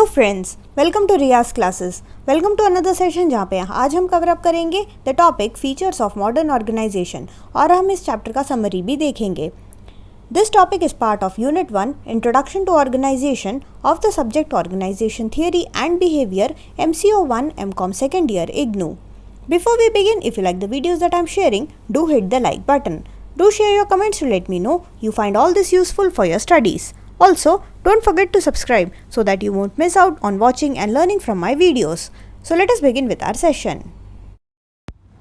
Hello friends, welcome to Riyaz classes. Welcome to another session जहाँ पे आज हम कवर अप करेंगे the topic features of modern organisation और हम इस चैप्टर का समरी भी देखेंगे। This topic is part of unit 1 introduction to organisation of the subject organisation theory and behaviour MCO 1 MCOM second year IGNOU। Before we begin, if you like the videos that I'm sharing, do hit the like button. Do share your comments to let me know you find all this useful for your studies. Also, don't forget to subscribe so that you won't miss out on watching and learning from my videos. So let us begin with our session.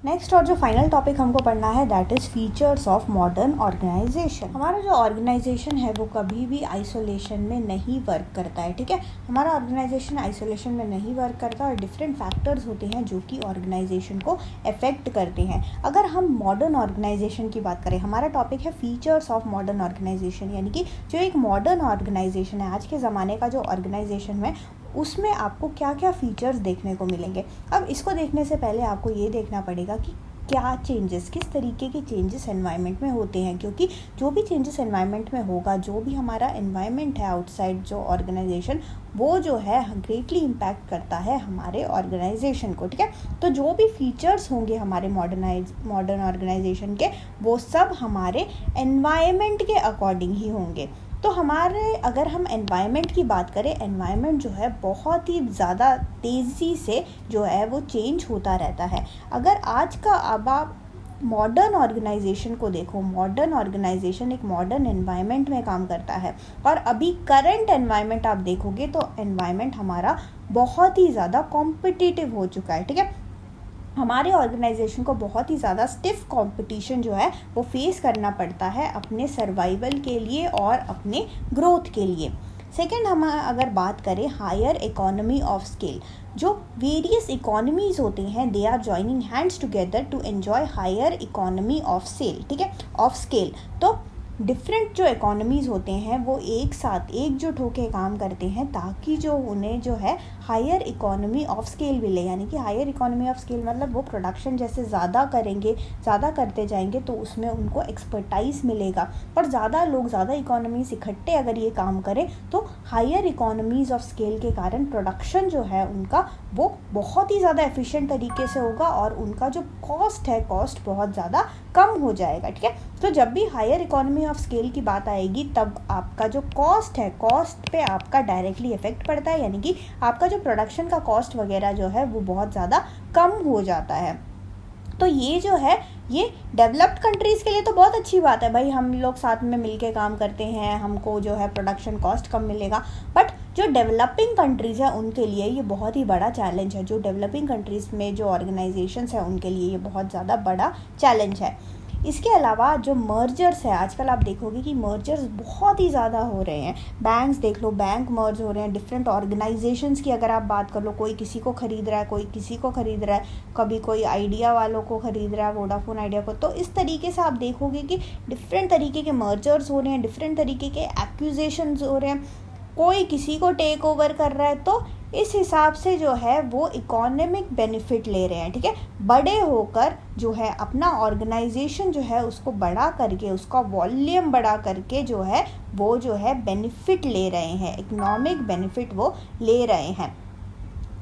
Next और जो final topic हमको पढ़ना है that is features of modern organisation. हमारा जो organisation है वो कभी भी आइसोलेशन में नहीं वर्क करता है, ठीक है। हमारा ऑर्गेनाइजेशन आइसोलेशन में नहीं वर्क करता और डिफरेंट फैक्टर्स होते हैं जो कि ऑर्गेनाइजेशन को अफेक्ट करते हैं। अगर हम मॉडर्न ऑर्गेनाइजेशन की बात करें, हमारा टॉपिक है फीचर्स ऑफ मॉडर्न ऑर्गेनाइजेशन, यानी कि जो एक मॉडर्न ऑर्गेनाइजेशन है, आज के ज़माने का जो ऑर्गेनाइजेशन है उसमें आपको क्या क्या फीचर्स देखने को मिलेंगे। अब इसको देखने से पहले आपको ये देखना पड़ेगा कि क्या चेंजेस, किस तरीके के चेंजेस एनवायरनमेंट में होते हैं, क्योंकि जो भी चेंजेस एनवायरनमेंट में होगा, जो भी हमारा एनवायरनमेंट है आउटसाइड जो ऑर्गेनाइजेशन, वो जो है ग्रेटली इम्पैक्ट करता है हमारे ऑर्गेनाइजेशन को, ठीक है। तो जो भी फीचर्स होंगे हमारे मॉडर्न ऑर्गेनाइजेशन के, वो सब हमारे एनवायरनमेंट के अकॉर्डिंग ही होंगे। तो हमारे अगर हम एनवायरनमेंट की बात करें, एनवायरनमेंट जो है बहुत ही ज़्यादा तेज़ी से जो है वो चेंज होता रहता है। अगर आज का अब आप मॉडर्न ऑर्गेनाइजेशन को देखो, मॉडर्न ऑर्गेनाइजेशन एक मॉडर्न एनवायरनमेंट में काम करता है और अभी करंट एनवायरनमेंट आप देखोगे तो एनवायरनमेंट हमारा बहुत ही ज़्यादा कॉम्पिटिटिव हो चुका है, ठीक है। हमारे ऑर्गेनाइजेशन को बहुत ही ज़्यादा स्टिफ कंपटीशन जो है वो फेस करना पड़ता है अपने सर्वाइवल के लिए और अपने ग्रोथ के लिए। सेकेंड, हम अगर बात करें हायर इकोनॉमी ऑफ स्केल, जो वेरियस इकोनॉमीज होते हैं they are joining hands together to enjoy higher economy of sale, ठीक है, ऑफ स्केल। तो डिफरेंट जो इकोनॉमीज़ होते हैं वो एक साथ एकजुट होकर काम करते हैं ताकि जो उन्हें जो है हायर इकोनॉमी ऑफ स्केल मिले, यानी कि हायर इकोनॉमी ऑफ स्केल मतलब वो प्रोडक्शन जैसे ज़्यादा करेंगे, ज़्यादा करते जाएंगे तो उसमें उनको एक्सपर्टाइज मिलेगा और ज़्यादा लोग, ज़्यादा इकोनॉमीज इकट्ठे अगर ये काम करें तो हायर इकोनॉमीज ऑफ स्केल के कारण प्रोडक्शन जो है उनका वो बहुत ही ज़्यादा एफिशिएंट तरीके से होगा और उनका जो कॉस्ट है, कॉस्ट बहुत ज़्यादा कम हो जाएगा, ठीक है। तो जब भी हायर इकोनॉमी ऑफ स्केल की बात आएगी तब आपका जो कॉस्ट है, कॉस्ट पे आपका डायरेक्टली इफेक्ट पड़ता है, यानी कि आपका जो प्रोडक्शन का कॉस्ट वगैरह जो है वो बहुत ज़्यादा कम हो जाता है। तो ये जो है ये डेवलप्ड कंट्रीज़ के लिए तो बहुत अच्छी बात है, भाई हम लोग साथ में मिलके काम करते हैं, हमको जो है प्रोडक्शन कॉस्ट कम मिलेगा। बट जो डेवलपिंग कंट्रीज़ है उनके लिए ये बहुत ही बड़ा चैलेंज है। जो डेवलपिंग कंट्रीज़ में जो ऑर्गेनाइजेशंस है उनके लिए ये बहुत ज़्यादा बड़ा चैलेंज है। इसके अलावा जो मर्जर्स है, आजकल आप देखोगे कि मर्जर्स बहुत ही ज़्यादा हो रहे हैं। बैंक्स देख लो, बैंक मर्ज हो रहे हैं। डिफरेंट ऑर्गेनाइजेशंस की अगर आप बात कर लो, कोई किसी को ख़रीद रहा है, कोई किसी को ख़रीद रहा है, कभी कोई आइडिया वालों को ख़रीद रहा है, वोडाफोन आइडिया को। तो इस तरीके से आप देखोगे कि डिफरेंट तरीके के मर्जर्स हो रहे हैं, डिफरेंट तरीके के एक्विजिशंस हो रहे हैं, कोई किसी को टेक ओवर कर रहा है। तो इस हिसाब से जो है वो इकोनॉमिक बेनिफिट ले रहे हैं, ठीक है। बड़े होकर जो है अपना ऑर्गेनाइजेशन जो है उसको बड़ा करके, उसका वॉल्यूम बड़ा करके जो है वो जो है बेनिफिट ले रहे हैं, इकोनॉमिक बेनिफिट वो ले रहे हैं।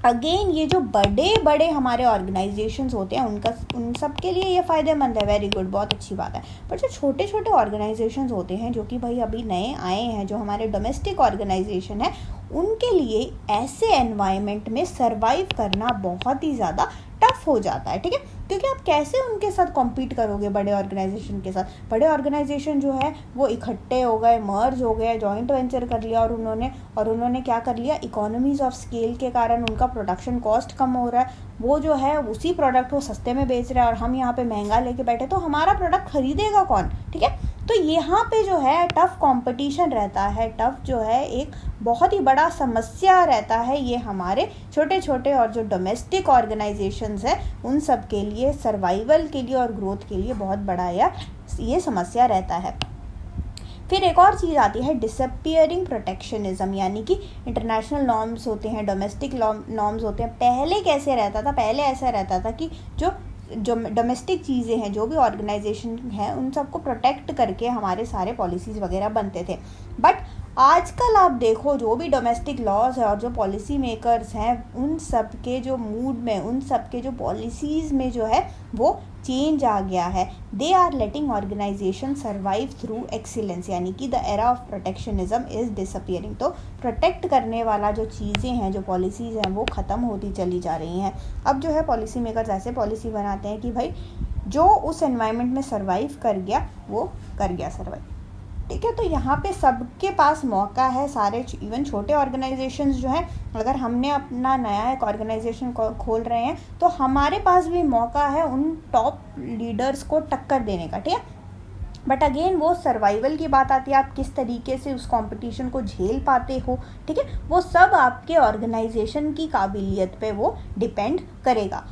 अगेन ये जो बड़े बड़े हमारे ऑर्गेनाइजेशंस होते हैं उन सब के लिए ये फ़ायदेमंद है, वेरी गुड, बहुत अच्छी बात है। पर जो छोटे छोटे ऑर्गेनाइजेशंस होते हैं जो कि भाई अभी नए आए हैं, जो हमारे डोमेस्टिक ऑर्गेनाइजेशन है, उनके लिए ऐसे एनवायरनमेंट में सरवाइव करना बहुत ही ज़्यादा टफ हो जाता है, ठीक है। क्योंकि आप कैसे उनके साथ कॉम्पीट करोगे बड़े ऑर्गेनाइजेशन के साथ। बड़े ऑर्गेनाइजेशन जो है वो इकट्ठे हो गए, मर्ज हो गए, जॉइंट वेंचर कर लिया और उन्होंने क्या कर लिया, इकोनॉमीज ऑफ स्केल के कारण उनका प्रोडक्शन कॉस्ट कम हो रहा है, वो जो है उसी प्रोडक्ट को सस्ते में बेच रहा है और हम यहाँ पे महंगा लेके बैठे, तो हमारा प्रोडक्ट खरीदेगा कौन, ठीक है। तो यहाँ पे जो है टफ कंपटीशन रहता है, टफ जो है एक बहुत ही बड़ा समस्या रहता है ये हमारे छोटे छोटे और जो डोमेस्टिक ऑर्गेनाइजेशंस है उन सब के लिए, सर्वाइवल के लिए और ग्रोथ के लिए बहुत बड़ा ये समस्या रहता है। फिर एक और चीज़ आती है डिसअपियरिंग प्रोटेक्शनिज्म, यानी कि इंटरनेशनल नॉर्म्स होते हैं, डोमेस्टिक नॉर्म्स होते हैं। पहले कैसे रहता था, पहले ऐसा रहता था कि जो डोमेस्टिक चीज़ें हैं, जो भी ऑर्गेनाइजेशन है, उन सबको प्रोटेक्ट करके हमारे सारे पॉलिसीज़ वगैरह बनते थे। बट आजकल आप देखो जो भी डोमेस्टिक लॉज है और जो पॉलिसी मेकर्स हैं उन सब के जो मूड में, उन सब के जो पॉलिसीज़ में जो है वो चेंज आ गया है। They are letting organisation survive through excellence, यानी कि the era of protectionism is disappearing. तो प्रोटेक्ट करने वाला जो चीज़ें हैं, जो पॉलिसीज़ हैं वो ख़त्म होती चली जा रही हैं। अब जो है पॉलिसी मेकर्स ऐसे पॉलिसी बनाते हैं कि भाई जो उस एनवायरनमेंट में सर्वाइव कर गया वो कर गया सर्वाइव, ठीक है। तो यहाँ पे सबके पास मौका है, सारे इवन छोटे ऑर्गेनाइजेशंस जो हैं, अगर हमने अपना नया एक ऑर्गेनाइजेशन खोल रहे हैं तो हमारे पास भी मौका है उन टॉप लीडर्स को टक्कर देने का, ठीक है। बट अगेन वो सर्वाइवल की बात आती है, आप किस तरीके से उस कंपटीशन को झेल पाते हो, ठीक है। वो सब आपके ऑर्गेनाइजेशन की काबिलियत पे वो डिपेंड करेगा।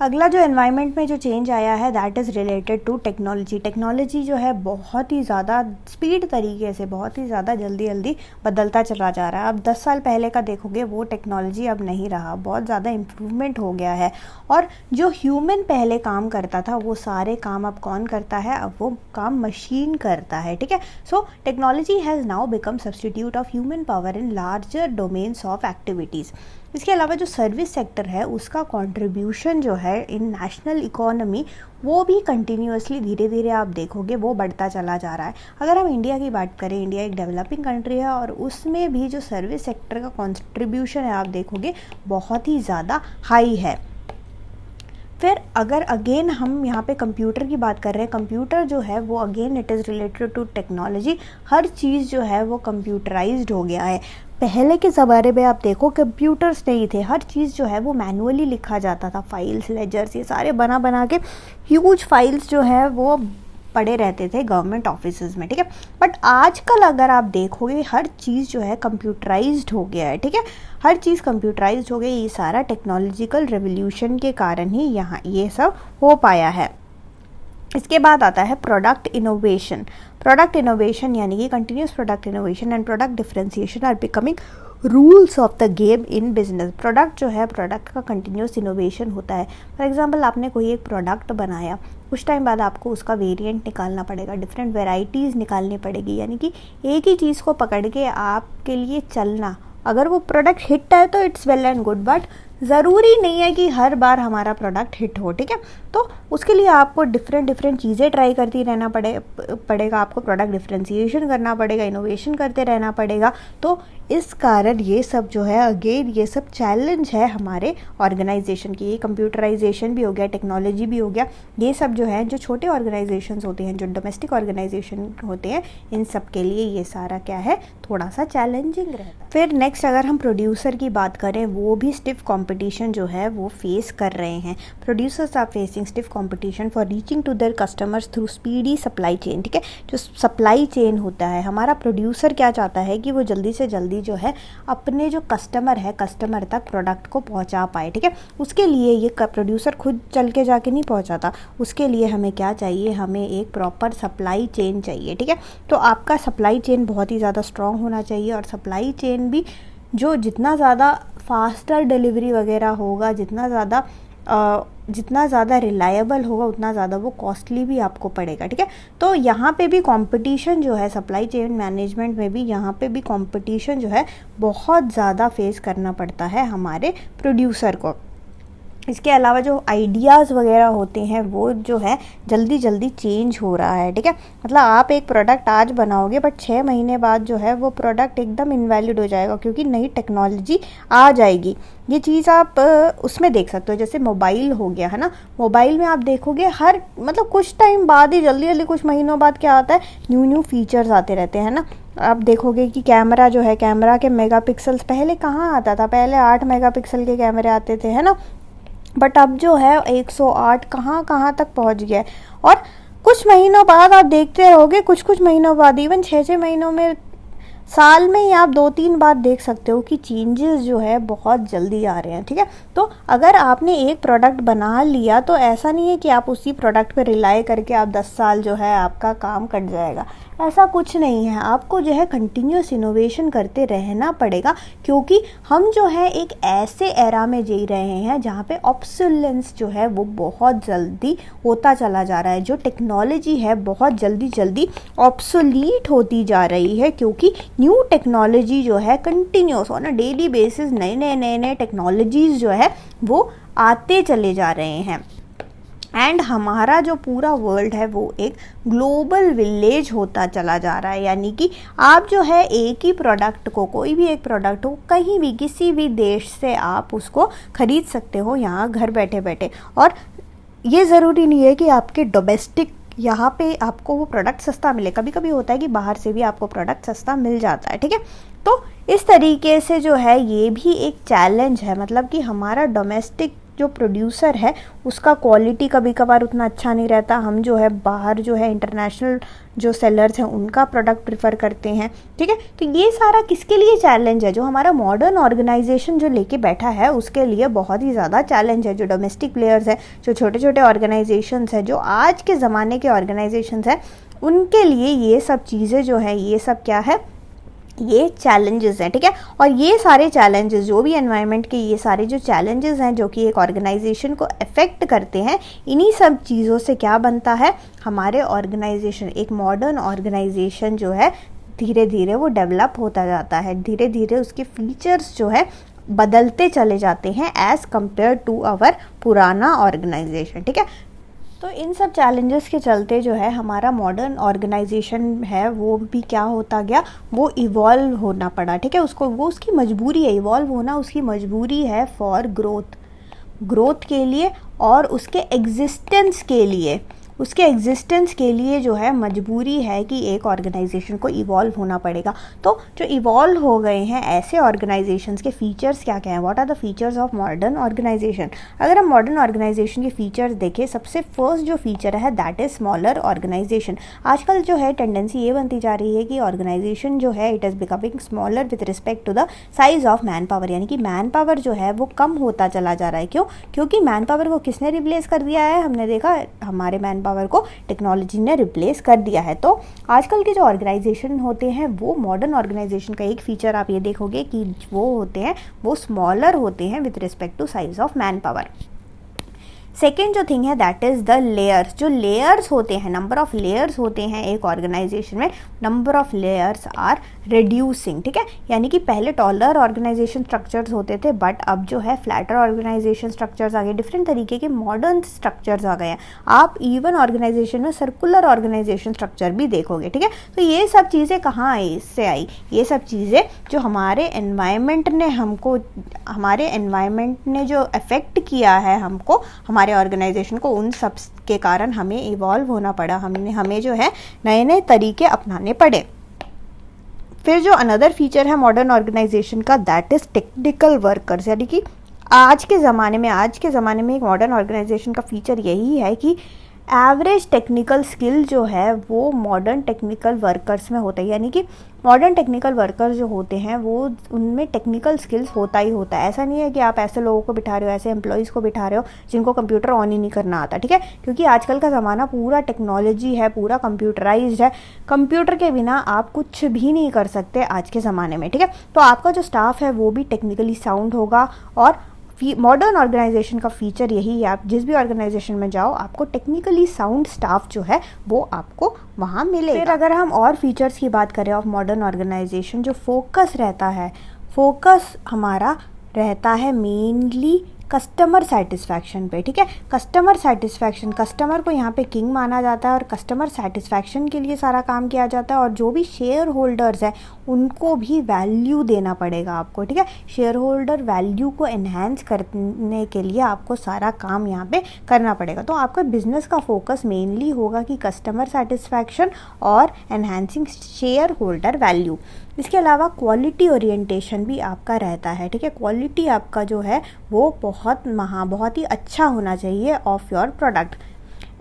अगला जो एनवायरनमेंट में जो चेंज आया है that is related to technology. Technology जो है बहुत ही ज़्यादा स्पीड तरीके से, बहुत ही ज़्यादा जल्दी जल्दी बदलता चला जा रहा है। अब 10 साल पहले का देखोगे वो टेक्नोलॉजी अब नहीं रहा, बहुत ज़्यादा इम्प्रूवमेंट हो गया है। और जो ह्यूमन पहले काम करता था वो सारे काम अब कौन करता है, अब वो काम मशीन करता है, ठीक है। So technology has now become substitute of human power in larger domains of activities. इसके अलावा जो सर्विस सेक्टर है उसका कंट्रीब्यूशन जो है इन नेशनल इकोनॉमी वो भी कंटिन्यूअसली धीरे धीरे आप देखोगे वो बढ़ता चला जा रहा है। अगर हम इंडिया की बात करें, इंडिया एक डेवलपिंग कंट्री है और उसमें भी जो सर्विस सेक्टर का कंट्रीब्यूशन है आप देखोगे बहुत ही ज़्यादा हाई है। फिर अगर अगेन हम यहाँ पे कंप्यूटर की बात कर रहे हैं, कंप्यूटर जो है वो again it is related to technology. हर चीज़ जो है वो कंप्यूटराइज्ड हो गया है। पहले के ज़माने में आप देखो कंप्यूटर्स नहीं थे, हर चीज़ जो है वो मैनुअली लिखा जाता था, फाइल्स, लेजर्स, ये सारे बना बना के ह्यूज फाइल्स जो है वो पड़े रहते थे गवर्नमेंट ऑफिसेज में, ठीक है। बट आजकल अगर आप देखोगे हर चीज़ जो है कंप्यूटराइज्ड हो गया है, ठीक है। हर चीज़ कंप्यूटराइज्ड हो गई, ये सारा टेक्नोलॉजिकल रेवोल्यूशन के कारण ही यहाँ ये सब हो पाया है। इसके बाद आता है प्रोडक्ट इनोवेशन। प्रोडक्ट इनोवेशन यानी कि continuous product innovation and product differentiation are becoming rules of the game in business. Product जो है, प्रोडक्ट का कंटिन्यूस इनोवेशन होता है। फॉर एग्जांपल आपने कोई एक प्रोडक्ट बनाया, कुछ टाइम बाद आपको उसका वेरिएंट निकालना पड़ेगा, डिफरेंट वेराइटीज़ निकालनी पड़ेगी, यानी कि एक ही चीज़ को पकड़ के आपके लिए चलना। अगर वो प्रोडक्ट हिट है तो it's well and good, but ज़रूरी नहीं है कि हर बार हमारा प्रोडक्ट हिट हो, ठीक है। तो उसके लिए आपको डिफरेंट चीज़ें ट्राई करती रहना पड़ेगा, आपको प्रोडक्ट डिफरेंशिएशन करना पड़ेगा, इनोवेशन करते रहना पड़ेगा। तो इस कारण ये सब जो है अगेन ये सब चैलेंज है हमारे ऑर्गेनाइजेशन की। ये कंप्यूटराइजेशन भी हो गया, टेक्नोलॉजी भी हो गया, ये सब जो है जो छोटे ऑर्गेनाइजेशंस होते हैं, जो डोमेस्टिक ऑर्गेनाइजेशन होते हैं, इन सब के लिए ये सारा क्या है, थोड़ा सा चैलेंजिंग रहता है। फिर नेक्स्ट अगर हम प्रोड्यूसर की बात करें, वो भी स्टिफ कंपटीशन जो है वो फेस कर रहे हैं। Producers are facing stiff competition for reaching to their customers through speedy supply chain, ठीक है। जो सप्लाई चेन होता है, हमारा प्रोड्यूसर क्या चाहता है कि वो जल्दी से जल्दी जो है अपने जो कस्टमर है, कस्टमर तक प्रोडक्ट को पहुंचा पाए, ठीक है। उसके लिए ये प्रोड्यूसर खुद चल के जाके नहीं पहुंचाता, उसके लिए हमें क्या चाहिए, हमें एक प्रॉपर सप्लाई चेन चाहिए, ठीक है। तो आपका सप्लाई चेन बहुत ही ज़्यादा स्ट्रॉन्ग होना चाहिए, और सप्लाई चेन भी जो जितना ज़्यादा फास्टर डिलीवरी वगैरह होगा, जितना ज़्यादा रिलायबल होगा, उतना ज़्यादा वो कॉस्टली भी आपको पड़ेगा, ठीक है। तो यहाँ पे भी कंपटीशन जो है सप्लाई चेन मैनेजमेंट में भी, यहाँ पे भी कंपटीशन जो है बहुत ज़्यादा फेस करना पड़ता है हमारे प्रोड्यूसर को। इसके अलावा जो आइडियाज़ वगैरह होते हैं वो जो है जल्दी जल्दी चेंज हो रहा है, ठीक है। मतलब आप एक प्रोडक्ट आज बनाओगे बट 6 महीने बाद जो है वो प्रोडक्ट एकदम इनवैलिड हो जाएगा, क्योंकि नई टेक्नोलॉजी आ जाएगी। ये चीज़ आप उसमें देख सकते हो, जैसे मोबाइल हो गया है ना, मोबाइल में आप देखोगे हर मतलब कुछ टाइम बाद ही, जल्दी जल्दी कुछ महीनों बाद क्या आता है, न्यू फीचर्स आते रहते हैं ना। आप देखोगे कि कैमरा जो है, कैमरा के मेगापिक्सल्स पहले कहाँ आता था, पहले 8 मेगापिक्सल के कैमरे आते थे, है ना। बट अब जो है 108 कहाँ तक पहुंच गया है। और कुछ महीनों बाद आप देखते रहोगे, कुछ महीनों बाद, इवन 6 महीनों में, साल में ही आप 2-3 बार देख सकते हो कि चेंजेस जो है बहुत जल्दी आ रहे हैं, ठीक है। तो अगर आपने एक प्रोडक्ट बना लिया तो ऐसा नहीं है कि आप उसी प्रोडक्ट पर रिलाई करके आप 10 साल जो है आपका काम कट जाएगा। ऐसा कुछ नहीं है, आपको जो है कंटिन्यूस इनोवेशन करते रहना पड़ेगा, क्योंकि हम जो है एक ऐसे एरा में जी रहे हैं जहाँ पे ऑब्सोलेंस जो है वो बहुत जल्दी होता चला जा रहा है। जो टेक्नोलॉजी है बहुत जल्दी जल्दी ऑब्सोलीट होती जा रही है, क्योंकि न्यू टेक्नोलॉजी जो है continuous on a daily basis नए टेक्नोलॉजीज़ जो है वो आते चले जा रहे हैं। एंड हमारा जो पूरा वर्ल्ड है वो एक ग्लोबल विलेज होता चला जा रहा है, यानी कि आप जो है एक ही प्रोडक्ट को, कोई भी एक प्रोडक्ट हो, कहीं भी किसी भी देश से आप उसको ख़रीद सकते हो यहाँ घर बैठे बैठे। और ये ज़रूरी नहीं है कि आपके डोमेस्टिक यहाँ पे आपको वो प्रोडक्ट सस्ता मिले, कभी कभी होता है कि बाहर से भी आपको प्रोडक्ट सस्ता मिल जाता है, ठीक है। तो इस तरीके से जो है ये भी एक चैलेंज है, मतलब कि हमारा डोमेस्टिक जो प्रोड्यूसर है उसका क्वालिटी कभी कभार उतना अच्छा नहीं रहता। हम जो है बाहर जो है इंटरनेशनल जो सेलर्स हैं उनका प्रोडक्ट प्रेफर करते हैं, ठीक है। तो ये सारा किसके लिए चैलेंज है? जो हमारा मॉडर्न ऑर्गेनाइजेशन जो लेके बैठा है उसके लिए बहुत ही ज़्यादा चैलेंज है। जो डोमेस्टिक प्लेयर्स हैं, जो छोटे छोटे ऑर्गेनाइजेशंस हैं, जो आज के ज़माने के ऑर्गेनाइजेशंस हैं, उनके लिए ये सब चीज़ें जो है ये सब क्या है, ये चैलेंजेस हैं, ठीक है। और ये सारे चैलेंजेस जो भी एनवायरनमेंट के ये सारे जो चैलेंजेस हैं जो कि एक ऑर्गेनाइजेशन को अफेक्ट करते हैं, इन्हीं सब चीज़ों से क्या बनता है, हमारे ऑर्गेनाइजेशन, एक मॉडर्न ऑर्गेनाइजेशन जो है धीरे धीरे वो डेवलप होता जाता है, धीरे धीरे उसके फीचर्स जो है बदलते चले जाते हैं एज़ कम्पेयर टू आवर पुराना ऑर्गेनाइजेशन, ठीक है। तो इन सब चैलेंजेस के चलते जो है हमारा मॉडर्न ऑर्गेनाइजेशन है वो भी क्या होता गया, वो इवॉल्व होना पड़ा, ठीक है। उसको वो उसकी मजबूरी है, इवॉल्व होना उसकी मजबूरी है फॉर ग्रोथ के लिए और उसके एग्जिस्टेंस के लिए। उसके एग्जिस्टेंस के लिए जो है मजबूरी है कि एक ऑर्गेनाइजेशन को इवॉल्व होना पड़ेगा। तो जो इवॉल्व हो गए हैं ऐसे ऑर्गेनाइजेशंस के फीचर्स क्या क्या हैं, what are the features of modern organisation? अगर हम मॉडर्न ऑर्गेनाइजेशन के फीचर्स देखें, सबसे फर्स्ट जो फीचर है दैट इज़ स्मॉलर ऑर्गेनाइजेशन। आजकल जो है टेंडेंसी ये बनती जा रही है कि ऑर्गेनाइजेशन जो है it is becoming smaller with respect to the size of man power, यानी कि मैन पावर जो है वो कम होता चला जा रहा है। क्यों? क्योंकि मैन पावर को किसने रिप्लेस कर दिया है? हमने देखा हमारे मैन पावर को टेक्नोलॉजी ने रिप्लेस कर दिया है। तो आजकल के जो ऑर्गेनाइजेशन होते हैं वो मॉडर्न ऑर्गेनाइजेशन का एक फीचर आप ये देखोगे कि वो होते हैं वो स्मॉलर होते हैं with respect to size of man power. Second जो थिंग है दैट इज़ द लेयर्स। जो लेयर्स होते हैं, नंबर ऑफ लेयर्स होते हैं एक ऑर्गेनाइजेशन में, number of layers are reducing, ठीक है। यानी कि पहले टॉलर ऑर्गेनाइजेशन स्ट्रक्चर्स होते थे बट अब जो है फ्लैटर ऑर्गेनाइजेशन स्ट्रक्चर्स आ गए, डिफरेंट तरीके के मॉडर्न स्ट्रक्चर्स आ गए हैं। आप इवन ऑर्गेनाइजेशन में सर्कुलर ऑर्गेनाइजेशन स्ट्रक्चर भी देखोगे, ठीक है। तो ये सब चीज़ें कहाँ आई, इससे आई, ये सब चीज़ें जो हमारे एनवायरनमेंट ने हमको, हमारे एनवायरनमेंट ने जो अफेक्ट किया है हमको, हमारे ऑर्गेनाइजेशन को, उन सब के कारण हमें इवॉल्व होना पड़ा, हमें जो है नए नए तरीके अपनाने पड़े। फिर जो अनदर फीचर है मॉडर्न ऑर्गेनाइजेशन का दैट इज़ टेक्निकल वर्कर्स, यानी कि आज के ज़माने में एक मॉडर्न ऑर्गेनाइजेशन का फीचर यही है कि एवरेज टेक्निकल स्किल जो है वो मॉडर्न टेक्निकल वर्कर्स में होता है। यानी कि मॉडर्न टेक्निकल वर्कर्स जो होते हैं वो उनमें टेक्निकल स्किल्स होता ही होता है। ऐसा नहीं है कि आप ऐसे लोगों को बिठा रहे हो, ऐसे एम्प्लॉयज़ को बिठा रहे हो जिनको कंप्यूटर ऑन ही नहीं करना आता, ठीक है। क्योंकि आजकल का ज़माना पूरा टेक्नोलॉजी है, पूरा कंप्यूटराइज्ड है, कंप्यूटर के बिना आप कुछ भी नहीं कर सकते आज के ज़माने में, ठीक है। तो आपका जो स्टाफ है वो भी टेक्निकली साउंड होगा और मॉडर्न ऑर्गेनाइजेशन का फीचर यही है, आप जिस भी ऑर्गेनाइजेशन में जाओ आपको टेक्निकली साउंड स्टाफ जो है वो आपको वहाँ मिलेगा। फिर अगर हम और फीचर्स की बात करें ऑफ मॉडर्न ऑर्गेनाइजेशन, जो फोकस रहता है, फोकस हमारा रहता है मेनली कस्टमर सेटिस्फैक्शन पे, ठीक है। कस्टमर सेटिस्फैक्शन, कस्टमर को यहाँ पे किंग माना जाता है और कस्टमर सेटिस्फैक्शन के लिए सारा काम किया जाता है। और जो भी शेयर होल्डर्स हैं उनको भी वैल्यू देना पड़ेगा आपको, ठीक है। शेयर होल्डर वैल्यू को एनहांस करने के लिए आपको सारा काम यहाँ पे करना पड़ेगा। तो आपका बिजनेस का फोकस मेनली होगा कि कस्टमर सेटिस्फैक्शन और एनहांसिंग शेयर होल्डर वैल्यू। इसके अलावा क्वालिटी ओरिएंटेशन भी आपका रहता है, ठीक है। क्वालिटी आपका जो है वो बहुत ही अच्छा होना चाहिए ऑफ योर प्रोडक्ट।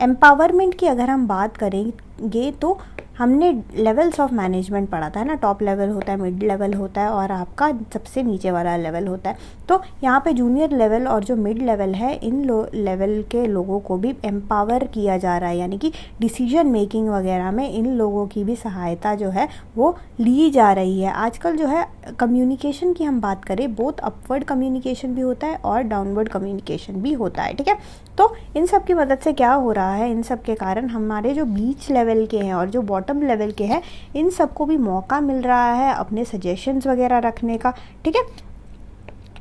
एम्पावरमेंट की अगर हम बात करें देखेंगे तो हमने लेवल्स ऑफ मैनेजमेंट पढ़ा था ना, टॉप लेवल होता है, मिड लेवल होता है और आपका सबसे नीचे वाला लेवल होता है। तो यहाँ पे जूनियर लेवल और जो मिड लेवल है, इन लेवल के लोगों को भी एम्पावर किया जा रहा है, यानी कि डिसीजन मेकिंग वगैरह में इन लोगों की भी सहायता जो है वो ली जा रही है। आजकल जो है कम्युनिकेशन की हम बात करें, बोथ अपवर्ड कम्युनिकेशन भी होता है और डाउनवर्ड कम्युनिकेशन भी होता है, ठीक है। तो इन सब की मदद से क्या हो रहा है, इन सब के कारण हमारे जो बीच लेवल के हैं और जो बॉटम लेवल के हैं, इन सबको भी मौका मिल रहा है अपने सजेशंस वगैरह रखने का, ठीक है।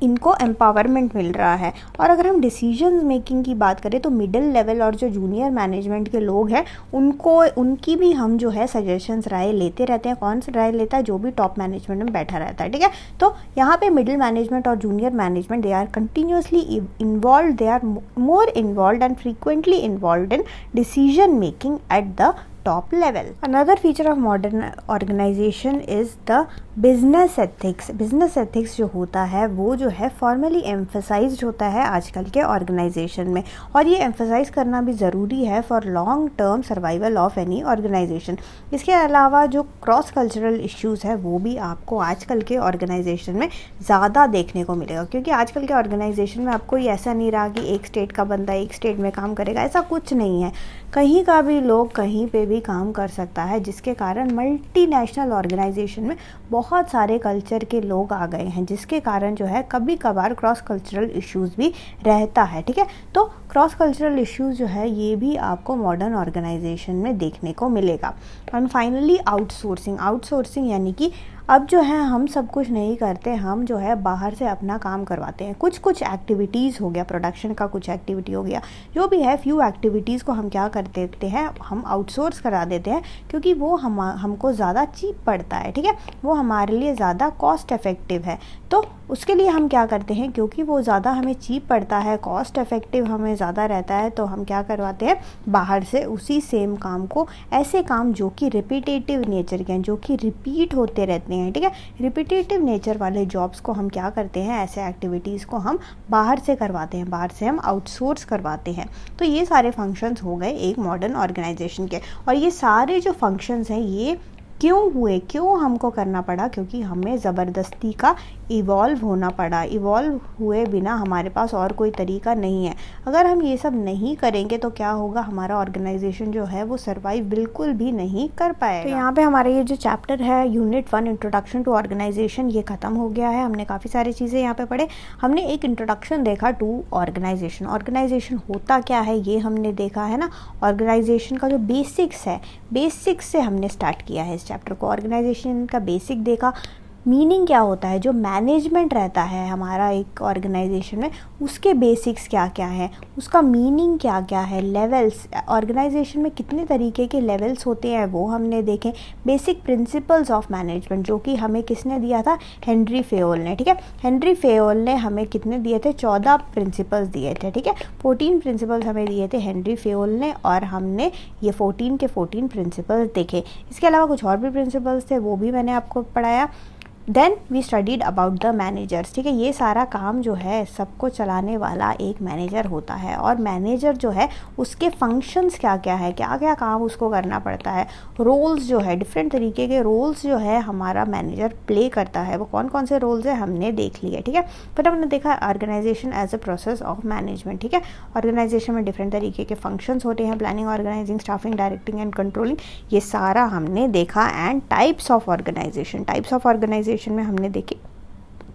इनको एम्पावरमेंट मिल रहा है। और अगर हम डिसीजन मेकिंग की बात करें तो मिडिल लेवल और जो जूनियर मैनेजमेंट के लोग हैं उनकी भी हम जो है सजेशंस राय लेते रहते हैं। कौन सा राय लेता है? जो भी टॉप मैनेजमेंट में बैठा रहता है, ठीक है। तो यहाँ पे मिडिल मैनेजमेंट और junior management they are continuously involve, they are more involve and frequently involve in decision making at the top level. Another feature of modern organization is the business ethics. Business ethics जो होता है वो जो है formally emphasized होता है आजकल के organization में, और ये emphasize करना भी ज़रूरी है for long term survival of any organization. इसके अलावा जो cross cultural issues है वो भी आपको आजकल के organization में ज़्यादा देखने को मिलेगा, क्योंकि आजकल के organization में आपको ये ऐसा नहीं रहा कि एक स्टेट का बंदा एक स्टेट में काम करेगा, ऐसा कुछ नहीं है। कहीं का भी लोग कहीं पे भी काम कर सकता है, जिसके कारण मल्टीनेशनल ऑर्गेनाइजेशन में बहुत सारे कल्चर के लोग आ गए हैं, जिसके कारण जो है कभी कभार क्रॉस कल्चरल इश्यूज भी रहता है, ठीक है। तो क्रॉस कल्चरल इश्यूज जो है ये भी आपको मॉडर्न ऑर्गेनाइजेशन में देखने को मिलेगा। एंड फाइनली आउटसोर्सिंग यानी कि अब जो है हम सब कुछ नहीं करते, हम जो है बाहर से अपना काम करवाते हैं। कुछ एक्टिविटीज़ हो गया, प्रोडक्शन का कुछ एक्टिविटी हो गया, जो भी है फ्यू एक्टिविटीज़ को हम क्या कर देते हैं, हम आउटसोर्स करा देते हैं, क्योंकि वो हमको ज़्यादा चीप पड़ता है, ठीक है। वो हमारे लिए ज़्यादा कॉस्ट इफ़ेक्टिव है। तो उसके लिए हम क्या करते हैं, क्योंकि वो ज़्यादा हमें चीप पड़ता है, कॉस्ट इफ़ेक्टिव हमें ज़्यादा रहता है, तो हम क्या करवाते हैं बाहर से उसी सेम काम को, ऐसे काम जो कि रिपीटेटिव नेचर के हैं, जो कि रिपीट होते रहते हैं, ठीक है। रिपीटेटिव नेचर वाले जॉब्स को हम क्या करते हैं, ऐसे एक्टिविटीज़ को हम बाहर से करवाते हैं, बाहर से हम आउटसोर्स करवाते हैं। तो ये सारे फंक्शंस हो गए एक मॉडर्न ऑर्गेनाइजेशन के। और ये सारे जो फंक्शंस हैं ये क्यों हुए, क्यों हमको करना पड़ा, क्योंकि हमें ज़बरदस्ती का इवॉल्व होना पड़ा। इवॉल्व हुए बिना हमारे पास और कोई तरीका नहीं है। अगर हम ये सब नहीं करेंगे तो क्या होगा, हमारा ऑर्गेनाइजेशन जो है वो सर्वाइव बिल्कुल भी नहीं कर पाएगा। तो यहाँ पे हमारा ये जो चैप्टर है यूनिट 1 इंट्रोडक्शन टू ऑर्गेनाइजेशन ये ख़त्म हो गया है। हमने काफ़ी सारी चीज़ें यहाँ पे पढ़े। हमने एक इंट्रोडक्शन देखा टू ऑर्गेनाइजेशन, ऑर्गेनाइजेशन होता क्या है ये हमने देखा है ना। ऑर्गेनाइजेशन का जो बेसिक्स है, बेसिक्स से हमने स्टार्ट किया है इस चैप्टर को। ऑर्गेनाइजेशन का बेसिक देखा, मीनिंग क्या होता है, जो मैनेजमेंट रहता है हमारा एक ऑर्गेनाइजेशन में उसके बेसिक्स क्या क्या है, उसका मीनिंग क्या क्या है, लेवल्स, ऑर्गेनाइजेशन में कितने तरीके के लेवल्स होते हैं वो हमने देखे। बेसिक प्रिंसिपल्स ऑफ मैनेजमेंट जो कि हमें किसने दिया था, हेनरी फेयोल ने, ठीक है। हेनरी फेयोल ने हमें कितने दिए थे, 14 प्रिंसिपल्स दिए थे, ठीक है। 14 प्रिंसिपल्स हमें दिए थे हेनरी फेयोल ने, और हमने ये 14 के 14 प्रिंसिपल्स देखे। इसके अलावा कुछ और भी प्रिंसिपल्स थे, वो भी मैंने आपको पढ़ाया। Then we studied about the managers, ठीक है। ये सारा काम जो है सबको चलाने वाला एक मैनेजर होता है, और मैनेजर जो है उसके फंक्शंस क्या क्या है, क्या क्या काम उसको करना पड़ता है, रोल्स जो है, डिफरेंट तरीके के रोल्स जो है हमारा मैनेजर प्ले करता है, वो कौन कौन से रोल्स है हमने देख लिए, ठीक है। फिर हमने देखा organisation as a process of management, ठीक है। ऑर्गेनाइजेशन में डिफरेंट तरीके के फंक्शंस होते हैं, planning, organising, staffing, directing and controlling, ये सारा हमने देखा। And types of organisation, types of organisation में हमने देखे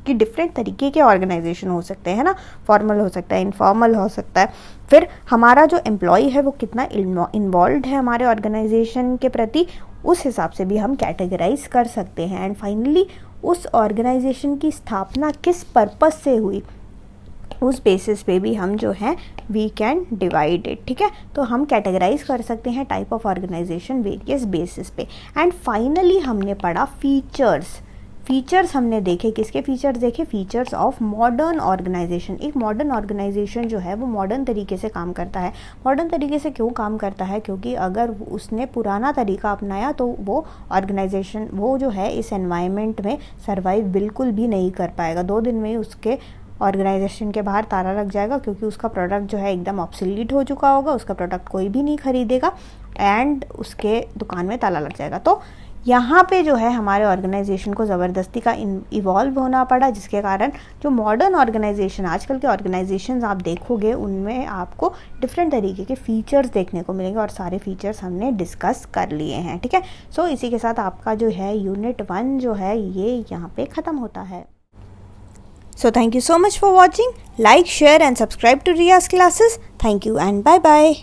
कि डिफरेंट तरीके के ऑर्गेनाइजेशन हो सकते हैं ना, फॉर्मल हो सकता है, इनफॉर्मल हो सकता है। फिर हमारा जो एम्प्लॉय है वो कितना इन्वॉल्व है हमारे ऑर्गेनाइजेशन के प्रति, उस हिसाब से भी हम कैटेगराइज कर सकते हैं। एंड फाइनली उस ऑर्गेनाइजेशन की स्थापना किस पर्पस से हुई, उस बेसिस पे भी हम जो है वी कैन डिवाइड इट, ठीक है। तो हम कैटेगराइज कर सकते हैं type of organisation various basis पे। एंड फाइनली हमने पढ़ा फीचर्स हमने देखे, किसके फीचर्स देखे, फीचर्स ऑफ मॉडर्न ऑर्गेनाइजेशन। एक मॉडर्न ऑर्गेनाइजेशन जो है वो मॉडर्न तरीके से काम करता है। मॉडर्न तरीके से क्यों काम करता है, क्योंकि अगर उसने पुराना तरीका अपनाया तो वो ऑर्गेनाइजेशन वो जो है इस एनवायरनमेंट में सर्वाइव बिल्कुल भी नहीं कर पाएगा। 2 दिन में उसके ऑर्गेनाइजेशन के बाहर ताला लग जाएगा, क्योंकि उसका प्रोडक्ट जो है एकदम ऑब्सोलीट हो चुका होगा, उसका प्रोडक्ट कोई भी नहीं खरीदेगा एंड उसके दुकान में ताला लग जाएगा। तो यहाँ पे जो है हमारे ऑर्गेनाइजेशन को ज़बरदस्ती का इवॉल्व होना पड़ा, जिसके कारण जो मॉडर्न ऑर्गेनाइजेशन, आजकल के ऑर्गेनाइजेशंस आप देखोगे उनमें आपको डिफरेंट तरीके के फीचर्स देखने को मिलेंगे और सारे फीचर्स हमने डिस्कस कर लिए हैं। ठीक है, सो इसी के साथ आपका जो है यूनिट 1 जो है ये यहाँ पे ख़त्म होता है। So thank you so much for watching, like share and subscribe to Riyaz classes. Thank you and bye bye.